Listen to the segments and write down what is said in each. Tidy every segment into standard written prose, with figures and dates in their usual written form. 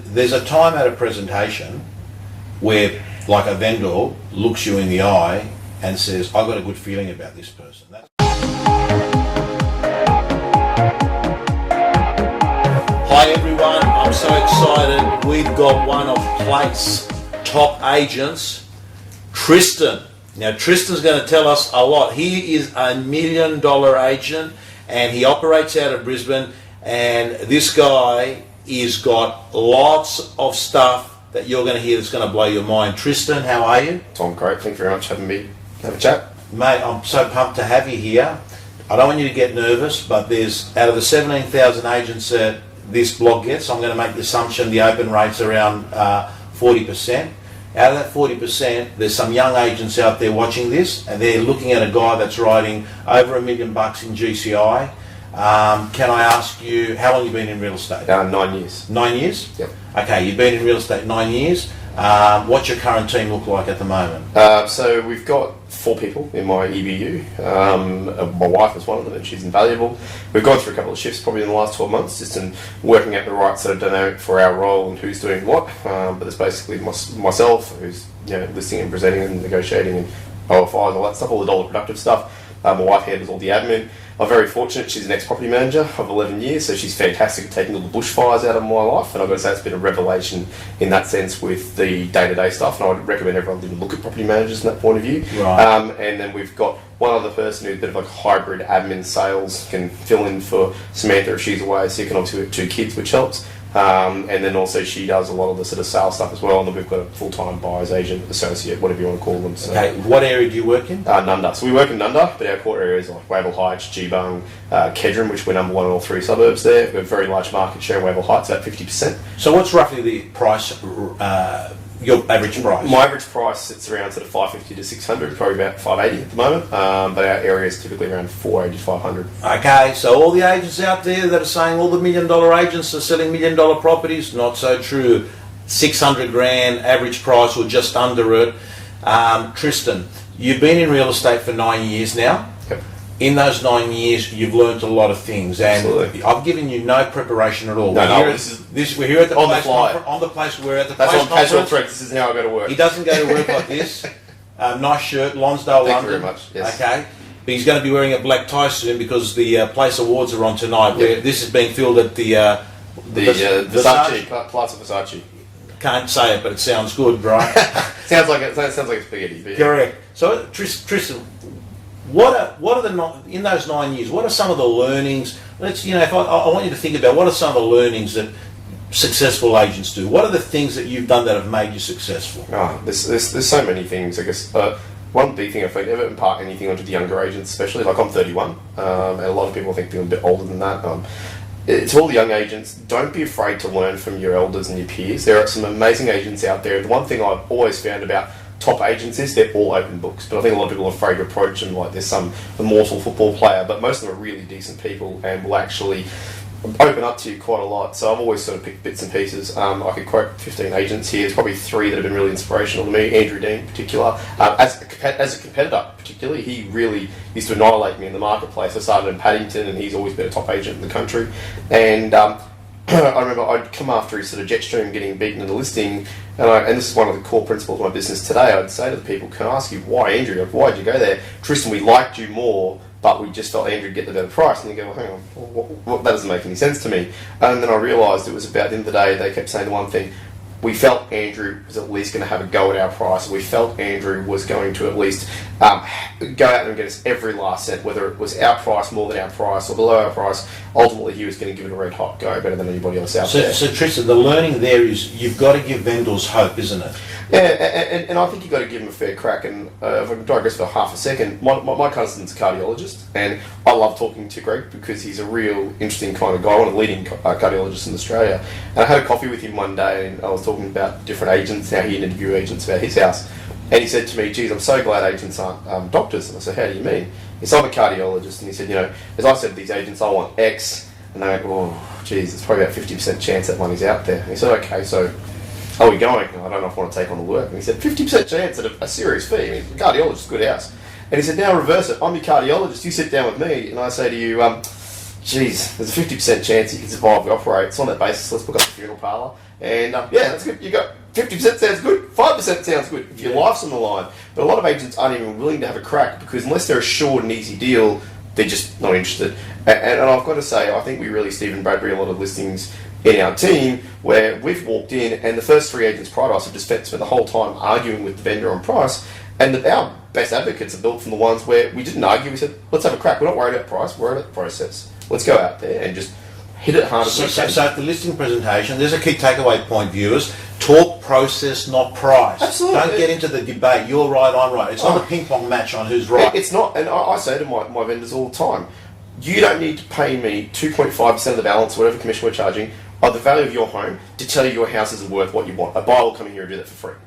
There's a time at a presentation where, like, a vendor looks you in the eye and says, I've got a good feeling about this person. Hi everyone, I'm so excited. We've got one of Plate's top agents, Tristan. Now Tristan's going to tell us a lot. He is $1 million agent and he operates out of Brisbane, and this guy is got lots of stuff that you're going to hear that's going to blow your mind. Tristan, how are you? Tom, great. Thank you very much for having me have a chat. Mate, I'm so pumped to have you here. I don't want you to get nervous, but there's, out of the 17,000 agents that this blog gets, I'm going to make the assumption the open rate's around 40%. Out of that 40%, there's some young agents out there watching this, and they're looking at a guy that's writing over $1 million in GCI. Can I ask you, how long have you been in real estate? 9 years. 9 years? Yep. Okay, you've been in real estate 9 years. What's your current team look like at the moment? So we've got 4 people in my EBU. My wife is one of them, and she's invaluable. We've gone through a couple of shifts probably in the last 12 months, just in working out the right sort of dynamic for our role and who's doing what. But there's basically myself, who's listing and presenting and negotiating and OFIs, all that stuff, all the dollar productive stuff. My wife handles all the admin. I'm very fortunate, she's an ex-property manager of 11 years, so she's fantastic at taking all the bushfires out of my life, and I've got to say it's been a revelation in that sense with the day-to-day stuff, and I would recommend everyone to look at property managers from that point of view. Right. And then we've got one other person who's a bit of like hybrid admin sales, can fill in for Samantha if she's away, so you can obviously have 2 kids, which helps. And then also she does a lot of the sort of sales stuff as well, and then we've got a full-time buyer's agent, associate, whatever you want to call them. So. Okay, what area do you work in? Nunda. So we work in Nunda, but our core areas are like Wavell Heights, Geebung, Kedron, which we're number 1 in all 3 suburbs there. We've got a very large market share in Wavell Heights, about 50%. So what's roughly the price, your average price? My average price sits around sort of 550 to 600, probably about 580 at the moment, but our area is typically around 480 to 500. Okay, so all the agents out there that are saying all the $1 million agents are selling $1 million properties, not so true. 600 grand average price or just under it. Tristan, you've been in real estate for 9 years now. Yep. In those 9 years, you've learnt a lot of things, and Absolutely. I've given you no preparation at all. No, We're here at the on the place fly. on the place. We're at the That's place on casual conference. threads. This is how I go to work. He doesn't go to work like this. Nice shirt, Lonsdale, Thank London. you very much. Yes. Okay. But he's going to be wearing a black tie soon because the Place Awards are on tonight. Where Yep. this is being filmed at the Versace, Plaza Versace. Can't say it, but it sounds good, right? sounds like a spaghetti. But yeah. Correct. So, Tristan, in those 9 years, what are some of the learnings? If I want you to think about what are some of the learnings that successful agents do. What are the things that you've done that have made you successful? There's so many things, I guess. One big thing, if I ever impart anything onto the younger agents, especially, like I'm 31, and a lot of people think I'm a bit older than that. To all the young agents, don't be afraid to learn from your elders and your peers. There are some amazing agents out there. The one thing I've always found about top agents is they're all open books, but I think a lot of people are afraid to approach them like there's some immortal football player, but most of them are really decent people and will actually open up to you quite a lot. So I've always sort of picked bits and pieces. I could quote 15 agents here. There's probably 3 that have been really inspirational to me. Andrew Dean in particular. As a competitor particularly, he really used to annihilate me in the marketplace. I started in Paddington and he's always been a top agent in the country. And I remember I'd come after his sort of jet stream getting beaten in the listing, and this is one of the core principles of my business today. I'd say to the people, can I ask you why, Andrew? Why did you go there? Tristan, we liked you more, but we just felt Andrew would get the better price. And you go, well, hang on, that doesn't make any sense to me. And then I realised it was about, at the end of the day, they kept saying the one thing, we felt Andrew was at least going to have a go at our price. We felt Andrew was going to at least go out there and get us every last cent, whether it was our price, more than our price, or below our price. Ultimately, he was going to give it a red hot go, better than anybody else out there. So Tristan, the learning there is you've got to give vendors hope, isn't it? Yeah, and I think you've got to give him a fair crack. And if I can digress for half a second, my cousin's a cardiologist, and I love talking to Greg because he's a real interesting kind of guy, one of the leading cardiologists in Australia. And I had a coffee with him one day, and I was talking about different agents, how he'd interview agents about his house. And he said to me, geez, I'm so glad agents aren't doctors. And I said, how do you mean? He said, I'm a cardiologist. And he said, as I said to these agents, I want X. And they went, oh, geez, it's probably about 50% chance that money's out there. And he said, okay, so are we going? I don't know if I want to take on the work. And he said, 50% chance at a serious fee. I mean, the cardiologist, good house. And he said, now reverse it. I'm your cardiologist. You sit down with me, and I say to you, geez, there's a 50% chance you can survive the operate. It's on that basis. Let's book up the funeral parlour. And that's good. You got 50% sounds good, 5% sounds good if your life's on the line. But a lot of agents aren't even willing to have a crack because unless they're assured an easy deal, they're just not interested. And I've got to say, I think we really Stephen Bradbury a lot of listings in our team where we've walked in and the first 3 agents prior to us have just spent the whole time arguing with the vendor on price, and our best advocates are built from the ones where we didn't argue. We said, let's have a crack. We're not worried about price, we're worried about the process. Let's go out there and just hit it hard as we can. So at the listing presentation, there's a key takeaway point, viewers. Talk process, not price. Absolutely. Don't get into the debate. You're right, I'm right. It's not a ping pong match on who's right. It's not, and I say to my vendors all the time, you don't need to pay me 2.5% of the balance, whatever commission we're charging, of the value of your home to tell you your house is worth what you want. A buyer will come in here and do that for free.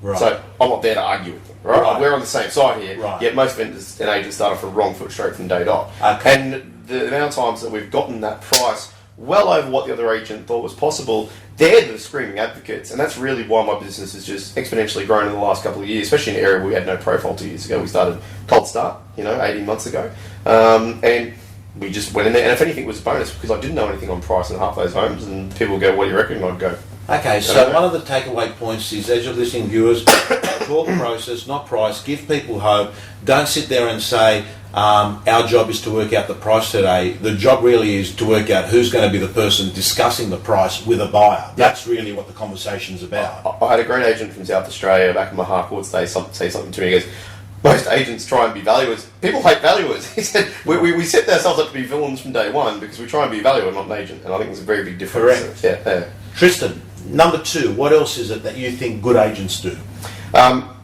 Right. So I'm not there to argue with them. Right? We're on the same side here. Right. Yet most vendors and agents start off a wrong foot straight from day dot. Okay. And the amount of times that we've gotten that price well over what the other agent thought was possible, they're the screaming advocates, and that's really why my business has just exponentially grown in the last couple of years, especially in an area where we had no profile 2 years ago. We started cold start, 18 months ago, and we just went in there, and if anything it was a bonus because I didn't know anything on price in half those homes, and people go, what do you reckon? And I'd go, okay, so one of the takeaway points is, as you're listening, viewers, talk process, not price. Give people hope. Don't sit there and say, our job is to work out the price today. The job really is to work out who's going to be the person discussing the price with a buyer. That's really what the conversation's about. I had a great agent from South Australia back in my hardcore day say something to me. He goes, most agents try and be valuers. People hate valuers. He said, we set ourselves up to be villains from day one because we try and be a valuer, not an agent. And I think there's a very big difference. Correct. Yeah. Tristan, number 2, what else is it that you think good agents do?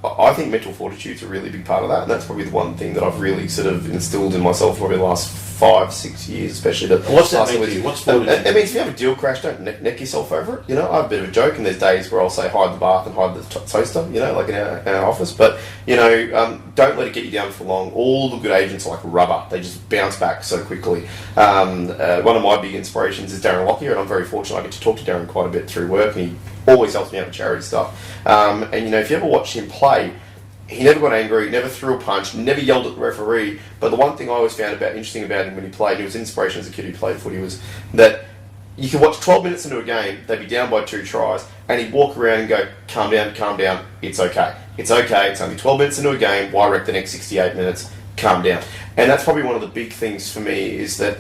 I think mental fortitude is a really big part of that, and that's probably the one thing that I've really sort of instilled in myself probably the last 5-6 years, especially. What's that mean to you? What's fortitude? It means if you have a deal crash, don't neck yourself over it. I have a bit of a joke, and there's days where I'll say hide the bath and hide the toaster, like in our office. But don't let it get you down for long. All the good agents are like rubber; they just bounce back so quickly. One of my big inspirations is Darren Lockyer, and I'm very fortunate I get to talk to Darren quite a bit through work, and he always helps me out with charity stuff. And if you ever watch him play, he never got angry, never threw a punch, never yelled at the referee. But the one thing I always found interesting about him when he played, he was inspiration as a kid who played footy, was that you could watch 12 minutes into a game, they'd be down by 2 tries, and he'd walk around and go, calm down, it's okay. It's okay, it's only 12 minutes into a game, why wreck the next 68 minutes? Calm down. And that's probably one of the big things for me is that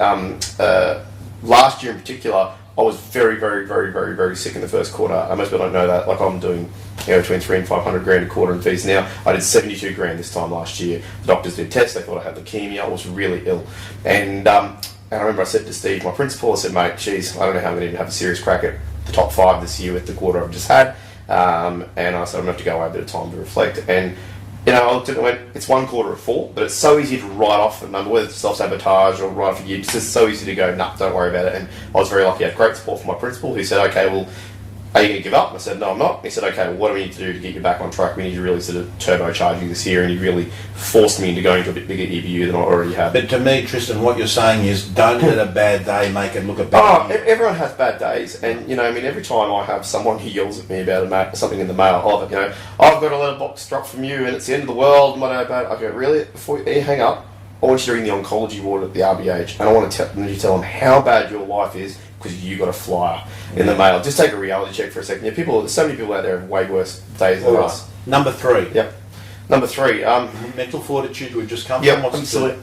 last year in particular, I was very, very, very, very, very sick in the first quarter. Most people don't know that. Like I'm doing between 300 and 500 grand a quarter in fees now. I did 72 grand this time last year. The doctors did tests. They thought I had leukemia. I was really ill. And I remember I said to Steve, my principal, I said, mate, geez, I don't know how I'm going to even have a serious crack at the top 5 this year with the quarter I've just had. And I said, I'm going to have to go away a bit of time to reflect. And I looked at it and went, it's 1 quarter of 4, but it's so easy to write off a number, whether it's self-sabotage or write off a year. It's just so easy to go, nah, don't worry about it. And I was very lucky. I had great support from my principal who said, okay, well, are you going to give up? And I said, no, I'm not. He said, okay, well, what do we need to do to get you back on track? We need to really sort of turbocharge you this year, and he really forced me into going to a bit bigger EBU than I already had. But to me, Tristan, what you're saying is don't let a bad day make it look a bad year. Everyone has bad days, and every time I have someone who yells at me about something in the mail, I've got a letterbox dropped from you, and it's the end of the world, and I go, really? Before you hang up, I want you to ring the oncology ward at the RBH, and I want to tell them how bad your life is because you got a flyer in the mail. Just take a reality check for a second. There's so many people out there have way worse days than us. Number 3. Yep. Number 3. Mental fortitude we've just come from. What's Absolutely.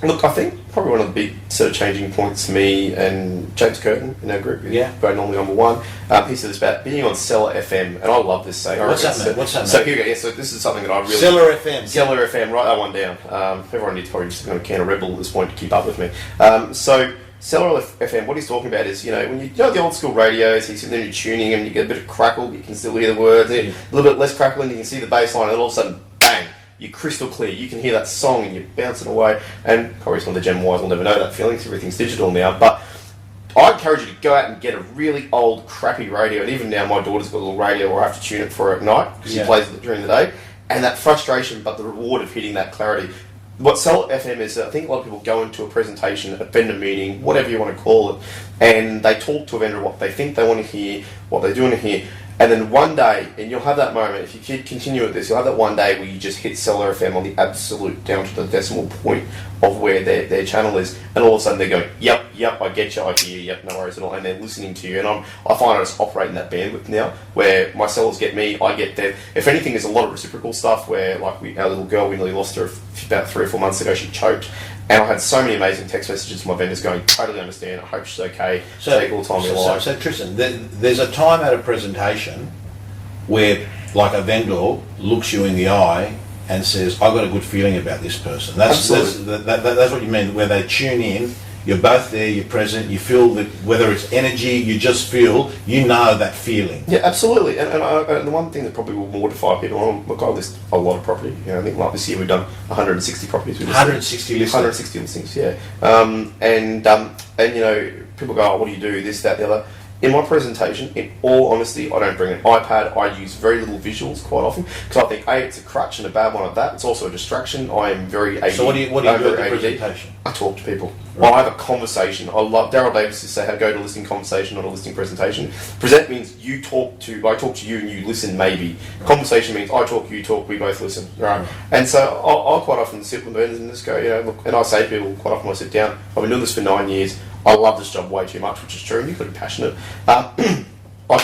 Look, I think probably one of the big sort of changing points for me and James Curtin in our group, very normally number 1, he said this about being on Seller FM, and I love this saying. What's that mean? So here we go. So this is something that I really... Seller FM. Seller FM, write that one down. Everyone needs to probably just kind of can a rebel at this point to keep up with me. So Seller FM, what he's talking about is, when you know the old school radios, he's sitting there and you're tuning and you get a bit of crackle, but you can still hear the words, a little bit less crackling, you can see the bass line, and all of a sudden, bang, you're crystal clear. You can hear that song and you're bouncing away. And probably some of the Gen Ys will never know that feeling because everything's digital now. But I encourage you to go out and get a really old, crappy radio. And even now, my daughter's got a little radio where I have to tune it for her at night because she plays with it during the day. And that frustration, but the reward of hitting that clarity. What Seller FM is, I think a lot of people go into a presentation, a vendor meeting, whatever you want to call it, and they talk to a vendor what they think they want to hear, what they do want to hear. And then one day, and you'll have that moment, if you continue with this, you'll have that one day where you just hit Seller FM on the absolute, down to the decimal point of where their channel is, and all of a sudden they're going, yep, yep, I get you, I hear you, yep, no worries at all, and they're listening to you. And I find I just operate in that bandwidth now, where my sellers get me, I get them. If anything, there's a lot of reciprocal stuff where, like, our little girl, we nearly lost her about 3 or 4 months ago. She choked. And I had so many amazing text messages from my vendors going, totally understand, I hope she's okay, take all the time you like. So Tristan, there's a time at a presentation where, like, a vendor looks you in the eye and says, I've got a good feeling about this person. That's what you mean, where they tune in, you're both there, you're present, you feel that, whether it's energy, you just feel, you know that feeling. Yeah, absolutely. And the one thing that probably will mortify people, look, I list a lot of property. You know, I think like this year we've done 160 properties. 160 listings? 160 listings, yeah. And you know, people go, oh, what do you do, this, that, the other. In my presentation, in all honesty, I don't bring an iPad. I use very little visuals quite often because I think A, it's a crutch and a bad one at that. It's also a distraction. I am very ADD. So what do you do at the presentation? I talk to people. Right. I have a conversation. I love Daryl Davis to say, go to a listing conversation, not a listing presentation. Present means I talk to you and you listen maybe. Conversation means I talk, you talk, we both listen. Right? And so I'll quite often sit with vendors and just go, you know, look, and I say to people quite often when I sit down, I've been doing this for 9 years. I love this job way too much, which is true, and you've got to be passionate. I can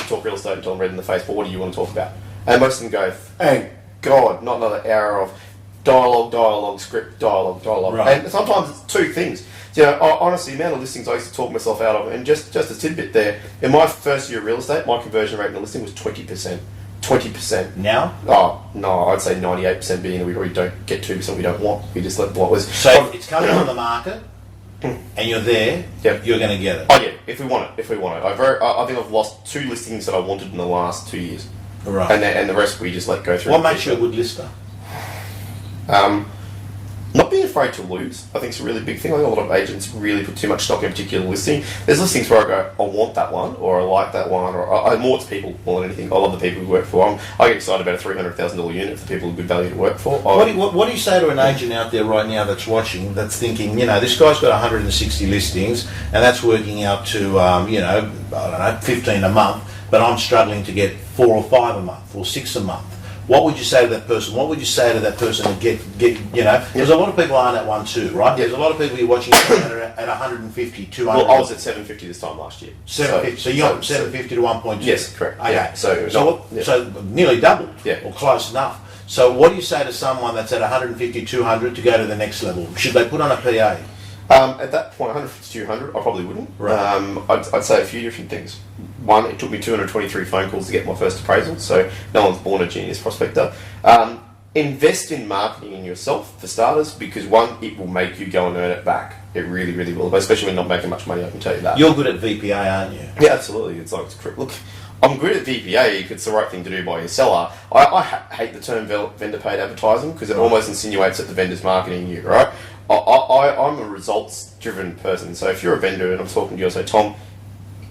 talk real estate until I'm red in the face, but what do you want to talk about? And most of them go, thank God, not another hour of dialogue, script, dialogue. Right. And sometimes it's two things. You know, honestly, the amount of listings I used to talk myself out of, and just a tidbit there, in my first year of real estate, my conversion rate in the listing was 20%. 20%. Now? Oh, no, I'd say 98% being that we really don't get 2% we don't want. We just let what was... So it's coming on the market, and you're there, yep. You're going to get it. Oh yeah, if we want it. I think I've lost 2 listings that I wanted in the last 2 years. Right. And the rest we just let go through. What makes you a good lister? Not being afraid to lose, I think is a really big thing. I think a lot of agents really put too much stock in a particular listing. There's listings where I go, I want that one, or I like that one, or I more it's people more than anything. I love the people who work for. I get excited about a $300,000 unit for people with good value to work for. What do you say to an agent out there right now that's watching, that's thinking, you know, this guy's got 160 listings, and that's working out to, you know, I don't know, 15 a month, but I'm struggling to get 4 or 5 a month, or 6 a month. What would you say to that person? What would you say to that person to get you know? Because a lot of people aren't at 1, 2, right? There's a lot of people you're watching at 150, 200. Well, I was at 750 this time last year. 750. So you got 750 to 1.2. Yes, correct. Okay. Yeah. So nearly doubled. Yeah. Or close enough. So what do you say to someone that's at 150, 200 to go to the next level? Should they put on a PA? At that point, 150 to 200, I probably wouldn't. Right. I'd say a few different things. One, it took me 223 phone calls to get my first appraisal, so no one's born a genius prospector. Invest in marketing in yourself, for starters, because one, it will make you go and earn it back. It really, really will, especially when you're not making much money, I can tell you that. You're good at VPA, aren't you? Yeah, absolutely. It's look, I'm good at VPA if it's the right thing to do by your seller. I hate the term vendor paid advertising because it almost insinuates that the vendor's marketing you, right? I'm a results-driven person, so if you're a vendor and I'm talking to you, I say, Tom,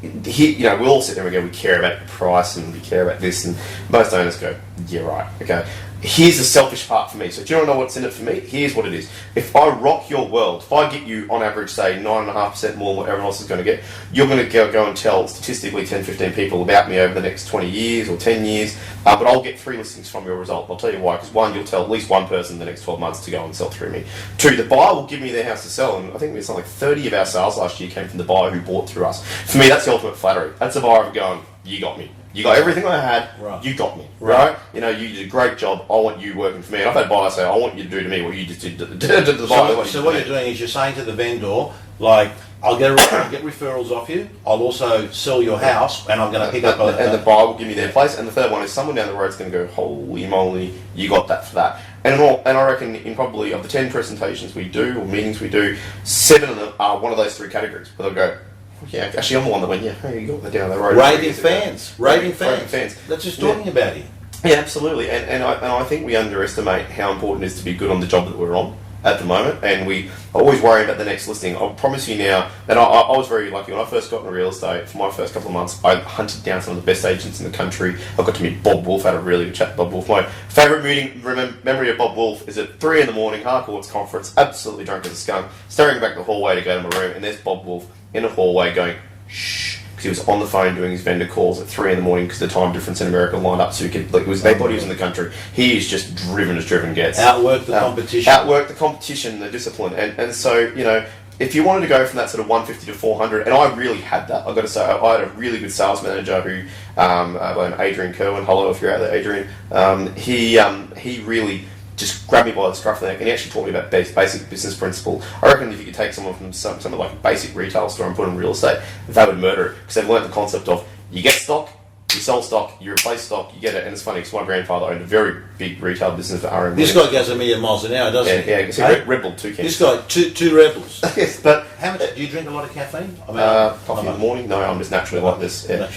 you know, we all sit there and go, we care about the price and we care about this, and most owners go, yeah, right, okay. Here's the selfish part for me. So do you want to know what's in it for me? Here's what it is. If I rock your world, if I get you on average, say 9.5% more than what everyone else is going to get, you're going to go and tell statistically 10, 15 people about me over the next 20 years or 10 years, but I'll get 3 listings from your result. I'll tell you why, because 1, you'll tell at least 1 person in the next 12 months to go and sell through me. 2, the buyer will give me their house to sell, and I think it's something like 30 of our sales last year came from the buyer who bought through us. For me, that's the ultimate flattery. That's the buyer of going, you got me. You got everything I had, right. You got me, right? You know, you did a great job, I want you working for me. And I've had buyers say, I want you to do to me what you just did to the buyer. So what you're doing is you're saying to the vendor, like, I'll get referrals off you, I'll also sell your house, and I'm going to pick up... And the buyer will give me their place, and the third one is someone down the road's going to go, holy moly, you got that for that. And I reckon in probably of the 10 presentations we do, or meetings we do, 7 of them are one of those 3 categories, where they'll go, yeah, actually, I'm the one that went, yeah, hey, you got that down the road. Raving fans. That's just talking about it. Yeah, absolutely. And I think we underestimate how important it is to be good on the job that we're on at the moment. And we always worry about the next listing. I'll promise you now, and I was very lucky. When I first got into real estate, for my first couple of months, I hunted down some of the best agents in the country. I got to meet Bob Wolf. I had a really good chat with Bob Wolf. My favourite memory of Bob Wolf is at 3 in the morning, Harcourt's conference, absolutely drunk as a skunk, staring back the hallway to go to my room, and there's Bob Wolf in a hallway going, shh, because he was on the phone doing his vendor calls at 3 in the morning because the time difference in America lined up so he could, like, they thought he was in the country. He is just driven as driven gets. Outwork the competition. Outwork the competition, the discipline. And so, you know, if you wanted to go from that sort of 150 to 400, and I really had that, I've got to say, I had a really good sales manager who, Adrian Kerwin, hello if you're out there, Adrian, he really just grabbed me by the scruff of the neck, and he actually taught me about basic business principle. I reckon if you could take someone from something like a basic retail store and put them in real estate, they would murder it, because they've learned the concept of you get stock, you sell stock, you replace stock, you get it. And it's funny because my grandfather owned a very big retail business for R&B. This guy goes 1,000,000 miles an hour, doesn't he? Yeah, so Red Bull 2 cans. This guy, two Rebels. Yes, but How much, do you drink a lot of caffeine? coffee in the morning? No, I'm just naturally like this. Yeah.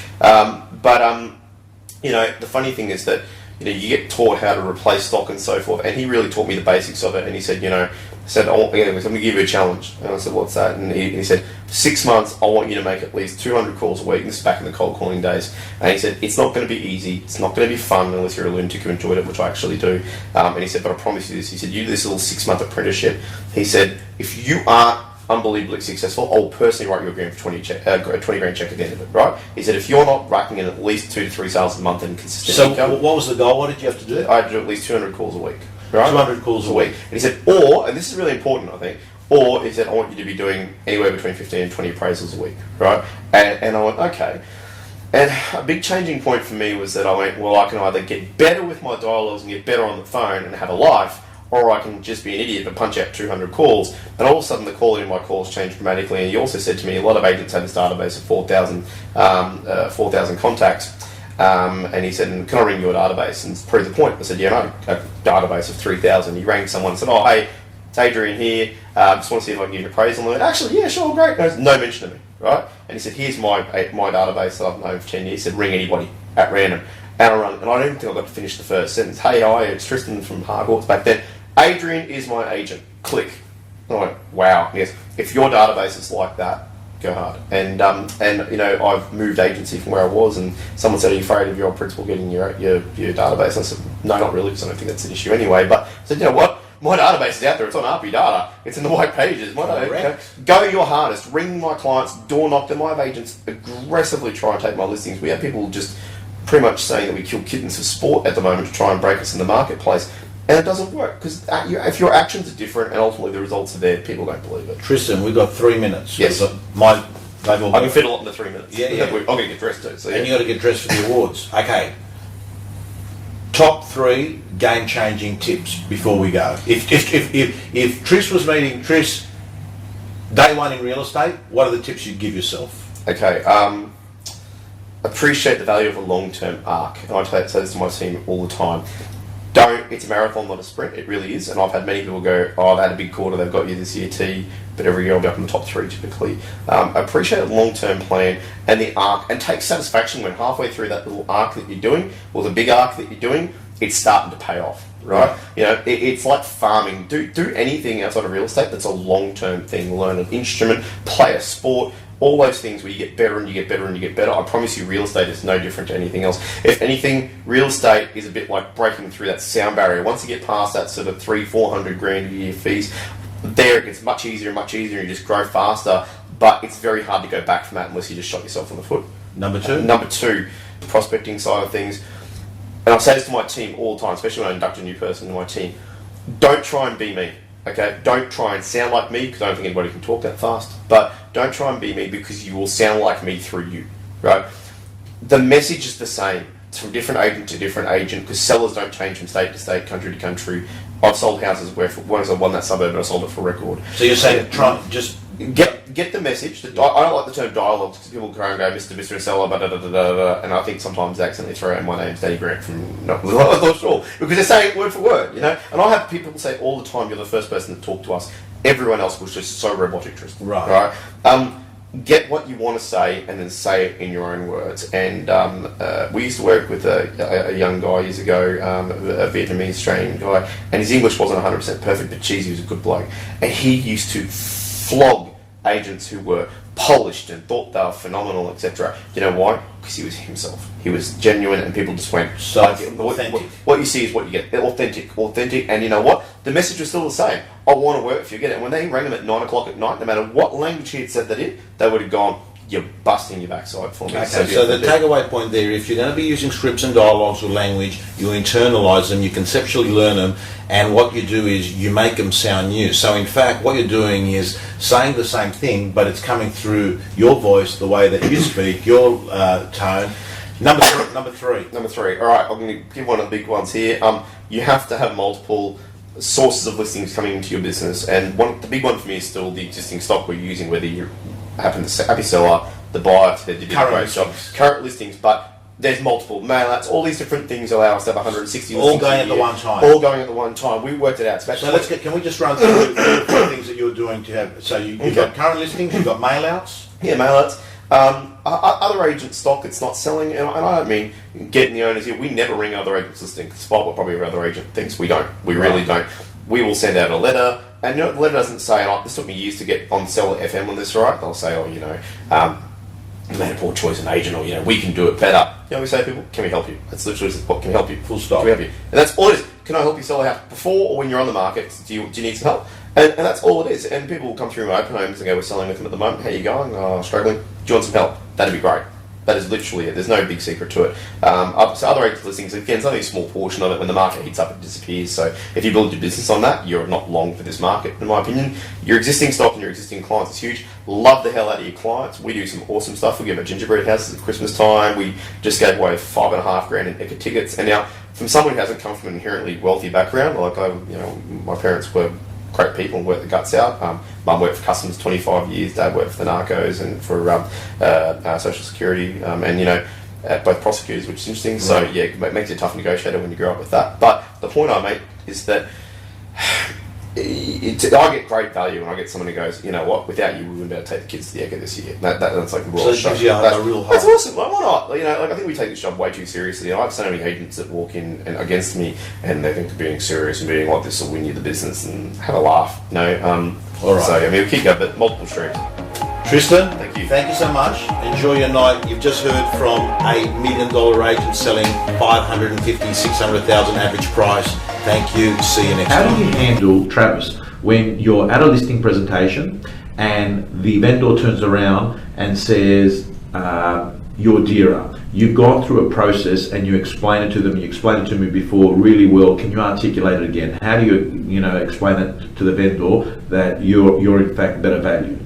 You know, the funny thing is that, you know, you get taught how to replace stock and so forth, and he really taught me the basics of it. And he said, you know, I'm going to give you a challenge. And I said, what's that? And he said, for 6 months, I want you to make at least 200 calls a week. This is back in the cold calling days. And he said, it's not going to be easy. It's not going to be fun unless you're a lunatic who enjoyed it, which I actually do. And he said, but I promise you this. He said, you do this little 6-month apprenticeship. He said, if you aren't unbelievably successful, I'll personally write you a grand for 20 grand check at the end of it, right? He said, if you're not racking in at least 2 to 3 sales a month in consistent income. So what was the goal? What did you have to do? I had to do at least 200 calls a week. Right? 200 calls a week. And he said, or, and this is really important, I think, or he said, I want you to be doing anywhere between 15 and 20 appraisals a week, right? And I went, okay. And a big changing point for me was that I went, well, I can either get better with my dialogues and get better on the phone and have a life, or I can just be an idiot but punch out 200 calls. And all of a sudden the quality of my calls changed dramatically. And he also said to me, a lot of agents have this database of 4,000 contacts. And he said, can I ring your database? And to prove the point, I said, yeah, no, a database of 3,000. He rang someone and said, oh, hey, it's Adrian here. Just want to see if I can give you an appraisal. And I went, actually, yeah, sure, great. No mention of me, right? And he said, here's my database that I've known for 10 years. He said, ring anybody at random. And I don't even think I got to finish the first sentence. Hey, hi, it's Tristan from Hardhawks back then. Adrian is my agent. Click. And I went, wow. Yes, if your database is like that, go hard. And you know, I've moved agency from where I was, and someone said, are you afraid of your principal getting your database? And I said, no, not really, because I don't think that's an issue anyway. But I said, you know what? My database is out there. It's on RP data. It's in the white pages. Go your hardest. Ring my clients. Door knock them. I have agents aggressively try and take my listings. We have people just pretty much saying that we kill kittens for sport at the moment to try and break us in the marketplace. And it doesn't work, because if your actions are different and ultimately the results are there, people don't believe it. Tristan, we've got 3 minutes. Yes. I can fit a lot in the 3 minutes. Yeah. I'm going to get dressed too. So, yeah. And you got to get dressed for the awards. Okay. Top 3 game-changing tips before we go. If Tris was meeting Tris day one in real estate, what are the tips you'd give yourself? Okay. Appreciate the value of a long-term arc. And I say this to my team all the time. It's a marathon, not a sprint. It really is. And I've had many people go, oh, I've had a big quarter, they've got you this year, T, but every year I'll be up in the top 3 typically. Appreciate a long-term plan and the arc, and take satisfaction when halfway through that little arc that you're doing, or the big arc that you're doing, it's starting to pay off, right? You know, it's like farming. Do anything outside of real estate that's a long-term thing. Learn an instrument, play a sport, all those things where you get better and you get better and you get better. I promise you, real estate is no different to anything else. If anything, real estate is a bit like breaking through that sound barrier. Once you get past that sort of 300-400 grand a year fees, there it gets much easier and much easier, and you just grow faster. But it's very hard to go back from that unless you just shot yourself on the foot. Number 2? Number 2, the prospecting side of things. And I say this to my team all the time, especially when I induct a new person to my team. Don't try and be me. Okay, don't try and sound like me, because I don't think anybody can talk that fast. But don't try and be me, because you will sound like me through you, right? The message is the same. It's from different agent to different agent, because sellers don't change from state to state, country to country. I've sold houses where once I won that suburb, and I sold it for record. So you're saying try just get the message. I don't like the term dialogue, because people go and go, Mr. Seller, and I think sometimes they accidentally throw out my name's Danny Grant from I'm not sure, because they're saying it word for word, you know. And I have people say all the time, you're the first person to talk to us. Everyone else was just so robotic, Tristan. Right. Get what you want to say and then say it in your own words. And we used to work with a young guy years ago, a Vietnamese Australian guy, and his English wasn't 100% perfect, but geez, he was a good bloke. And he used to flog agents who were polished and thought they were phenomenal, etc. You know why? Because he was himself. He was genuine, and people just went, authentic. What you see is what you get. Authentic. And you know what? The message was still the same. I want to work for you, get it. And when they rang him at 9 o'clock at night, no matter what language he had said that in, they would have gone, you're busting your backside for me. Okay, so the takeaway point there, if you're going to be using scripts and dialogues or language, you internalise them, you conceptually learn them, and what you do is you make them sound new. So in fact, what you're doing is saying the same thing, but it's coming through your voice, the way that you speak, your tone. Number three. All right, I'm going to give one of the big ones here. You have to have multiple sources of listings coming into your business, and the big one for me is still the existing stock we're using, whether you happen to happy seller, the buyer, they did a great job. Current listings, but there's multiple mail outs, all these different things allow us to have 160 listings. All going at the one time. All going at the one time. We worked it out. So can we just run through the things that you're doing to have? So you've got current listings, you've got mail outs. Yeah, mail outs. Other agent stock it's not selling, and I don't mean getting the owners here. We never ring other agents' listings, despite what probably every other agent thinks. We don't. We really don't. We will send out a letter, and the letter doesn't say, "Oh, this took me years to get on Seller FM on this, right?" They'll say, "Oh, you made a poor choice in agent," or we can do it better. We say to people, "Can we help you?" That's literally what can we help you. Full stop. Can we help you? And that's all it is. Can I help you sell a house before or when you're on the market? Do you need some help? And that's all it is. And people will come through my open homes and go, "We're selling with them at the moment. How you going? Oh, struggling. Do you want some help?" That'd be great. That is literally it. There's no big secret to it. So other agent listings, again, it's only a small portion of it. When the market heats up, it disappears. So if you build your business on that, you're not long for this market, in my opinion. Your existing stock and your existing clients is huge. Love the hell out of your clients. We do some awesome stuff. We give out gingerbread houses at Christmas time. We just gave away $5,500 in Eka tickets. And now, from someone who hasn't come from an inherently wealthy background, like my parents were great people and worked the guts out. Mum worked for Customs 25 years, Dad worked for the Narcos and for Social Security, and both prosecutors, which is interesting. Right. So yeah, it makes you a tough negotiator when you grow up with that. But the point I make is that I get great value when I get someone who goes, "You know what? Without you, we wouldn't be able to take the kids to the Eka this year." That's like the raw. So it gives you a real high. That's awesome. Why not? I think we take this job way too seriously. I have so many agents that walk in and against me, and they think being serious and being like this will win you the business and have a laugh. All right. So we keep going, but multiple streams. Tristan, thank you. Thank you so much. Enjoy your night. You've just heard from a $1 million agent selling 550, 600,000 average price. Thank you. See you next time. How do you handle, Travis, when you're at a listing presentation and the vendor turns around and says, "You're dearer"? You've gone through a process and you explain it to them. You explained it to me before really well. Can you articulate it again? How do you, explain it to the vendor that you're in fact better value?